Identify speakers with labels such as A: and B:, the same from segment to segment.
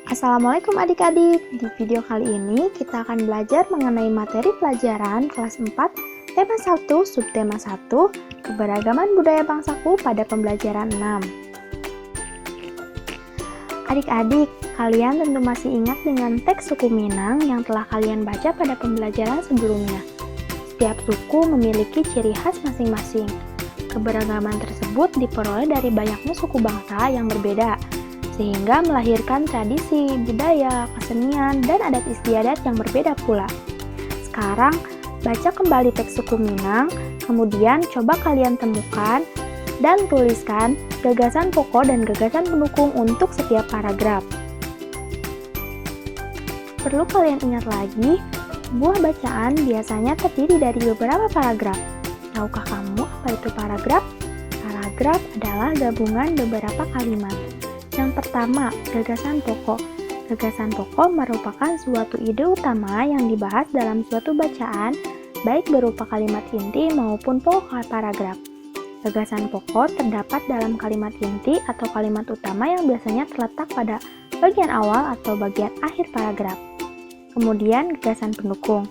A: Assalamualaikum adik-adik. Di video kali ini kita akan belajar mengenai materi pelajaran kelas 4, tema 1, subtema 1, keberagaman budaya bangsaku pada pembelajaran 6. Adik-adik, kalian tentu masih ingat dengan teks suku Minang yang telah kalian baca pada pembelajaran sebelumnya. Setiap suku memiliki ciri khas masing-masing. Keberagaman tersebut diperoleh dari banyaknya suku bangsa yang berbeda, sehingga melahirkan tradisi, budaya, kesenian, dan adat istiadat yang berbeda pula. Sekarang, baca kembali teks suku Minang, kemudian coba kalian temukan dan tuliskan gagasan pokok dan gagasan pendukung untuk setiap paragraf. Perlu kalian ingat lagi, sebuah bacaan biasanya terdiri dari beberapa paragraf. Tahukah kamu apa itu paragraf? Paragraf adalah gabungan beberapa kalimat. Yang pertama, gagasan pokok. Gagasan pokok merupakan suatu ide utama yang dibahas dalam suatu bacaan, baik berupa kalimat inti maupun pokok paragraf. Gagasan pokok terdapat dalam kalimat inti atau kalimat utama yang biasanya terletak pada bagian awal atau bagian akhir paragraf. Kemudian, gagasan pendukung.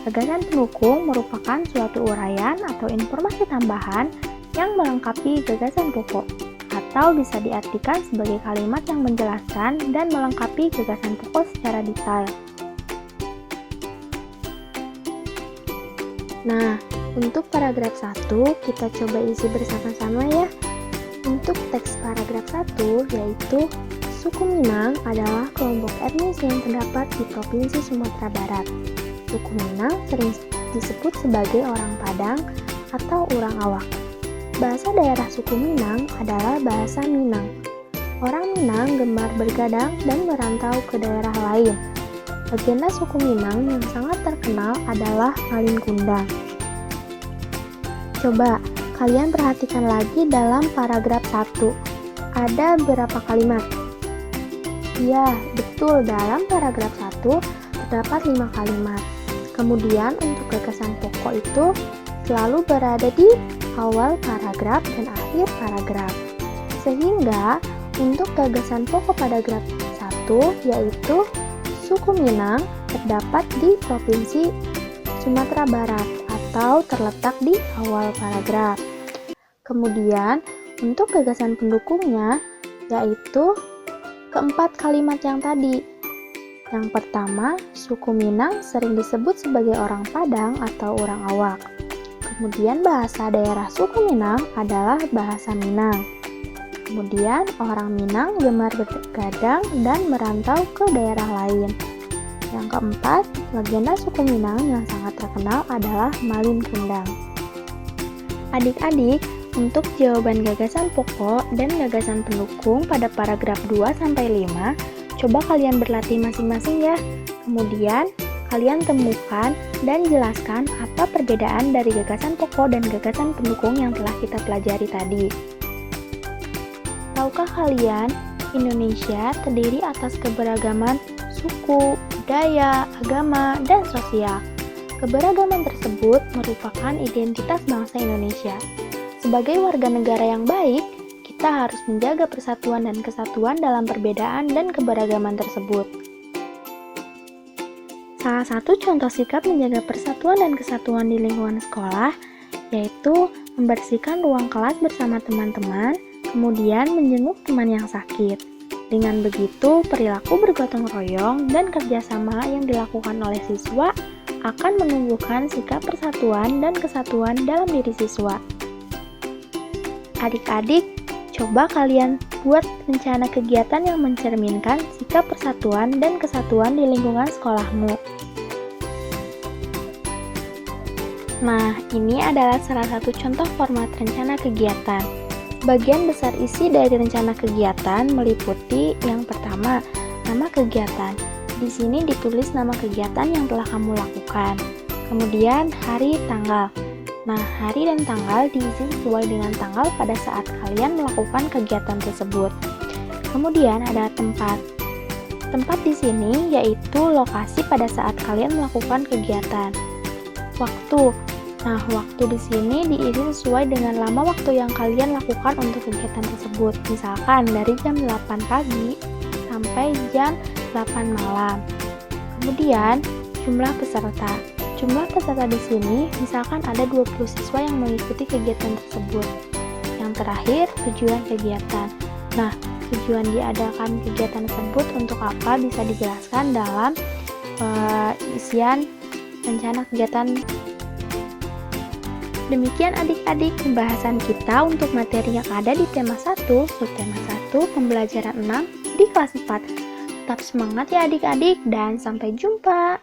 A: Gagasan pendukung merupakan suatu uraian atau informasi tambahan yang melengkapi gagasan pokok, atau bisa diartikan sebagai kalimat yang menjelaskan dan melengkapi gagasan pokok secara detail. Nah, untuk paragraf 1, kita coba isi bersama-sama ya. Untuk teks paragraf 1, yaitu suku Minang adalah kelompok etnis yang terdapat di Provinsi Sumatera Barat. Suku Minang sering disebut sebagai orang Padang atau orang Awak. Bahasa daerah suku Minang adalah bahasa Minang. Orang Minang gemar bergadang dan merantau ke daerah lain. Legenda suku Minang yang sangat terkenal adalah Malin Kundang. Coba kalian perhatikan lagi dalam paragraf 1. Ada berapa kalimat? Ya, betul, dalam paragraf 1 terdapat 5 kalimat. Kemudian untuk gagasan pokok itu selalu berada di awal paragraf dan akhir paragraf. Sehingga untuk gagasan pokok paragraf 1 yaitu suku Minang terdapat di Provinsi Sumatera Barat atau terletak di awal paragraf. Kemudian untuk gagasan pendukungnya yaitu keempat kalimat yang tadi. Yang pertama, suku Minang sering disebut sebagai orang Padang atau orang Awak. Kemudian bahasa daerah suku Minang adalah bahasa Minang. Kemudian orang Minang gemar bergadang dan merantau ke daerah lain. Yang keempat, legenda suku Minang yang sangat terkenal adalah Malin Kundang. Adik-adik, untuk jawaban gagasan pokok dan gagasan pendukung pada paragraf 2-5, coba kalian berlatih masing-masing ya. Kemudian, kalian temukan dan jelaskan apa perbedaan dari gagasan pokok dan gagasan pendukung yang telah kita pelajari tadi. Tahukah kalian, Indonesia terdiri atas keberagaman suku, budaya, agama, dan sosial. Keberagaman tersebut merupakan identitas bangsa Indonesia. Sebagai warga negara yang baik, kita harus menjaga persatuan dan kesatuan dalam perbedaan dan keberagaman tersebut. Salah satu contoh sikap menjaga persatuan dan kesatuan di lingkungan sekolah yaitu membersihkan ruang kelas bersama teman-teman, kemudian menjenguk teman yang sakit. Dengan begitu, perilaku bergotong royong dan kerjasama yang dilakukan oleh siswa akan menumbuhkan sikap persatuan dan kesatuan dalam diri siswa. Adik-adik, coba kalian buat rencana kegiatan yang mencerminkan sikap persatuan dan kesatuan di lingkungan sekolahmu. Nah, ini adalah salah satu contoh format rencana kegiatan. Bagian besar isi dari rencana kegiatan meliputi yang pertama, nama kegiatan. Di sini ditulis nama kegiatan yang telah kamu lakukan. Kemudian hari, tanggal. Nah, hari dan tanggal diisi sesuai dengan tanggal pada saat kalian melakukan kegiatan tersebut. Kemudian ada tempat. Tempat di sini yaitu lokasi pada saat kalian melakukan kegiatan. Waktu. Nah, waktu di sini diisi sesuai dengan lama waktu yang kalian lakukan untuk kegiatan tersebut. Misalkan dari jam 8 pagi sampai jam 8 malam. Kemudian, jumlah peserta. Jumlah peserta di sini misalkan ada 20 siswa yang mengikuti kegiatan tersebut. Yang terakhir, tujuan kegiatan. Nah, tujuan diadakan kegiatan tersebut untuk apa bisa dijelaskan dalam isian rencana kegiatan. Demikian adik-adik pembahasan kita untuk materi yang ada di tema 1, subtema 1, pembelajaran 6 di kelas 4. Tetap semangat ya adik-adik dan sampai jumpa.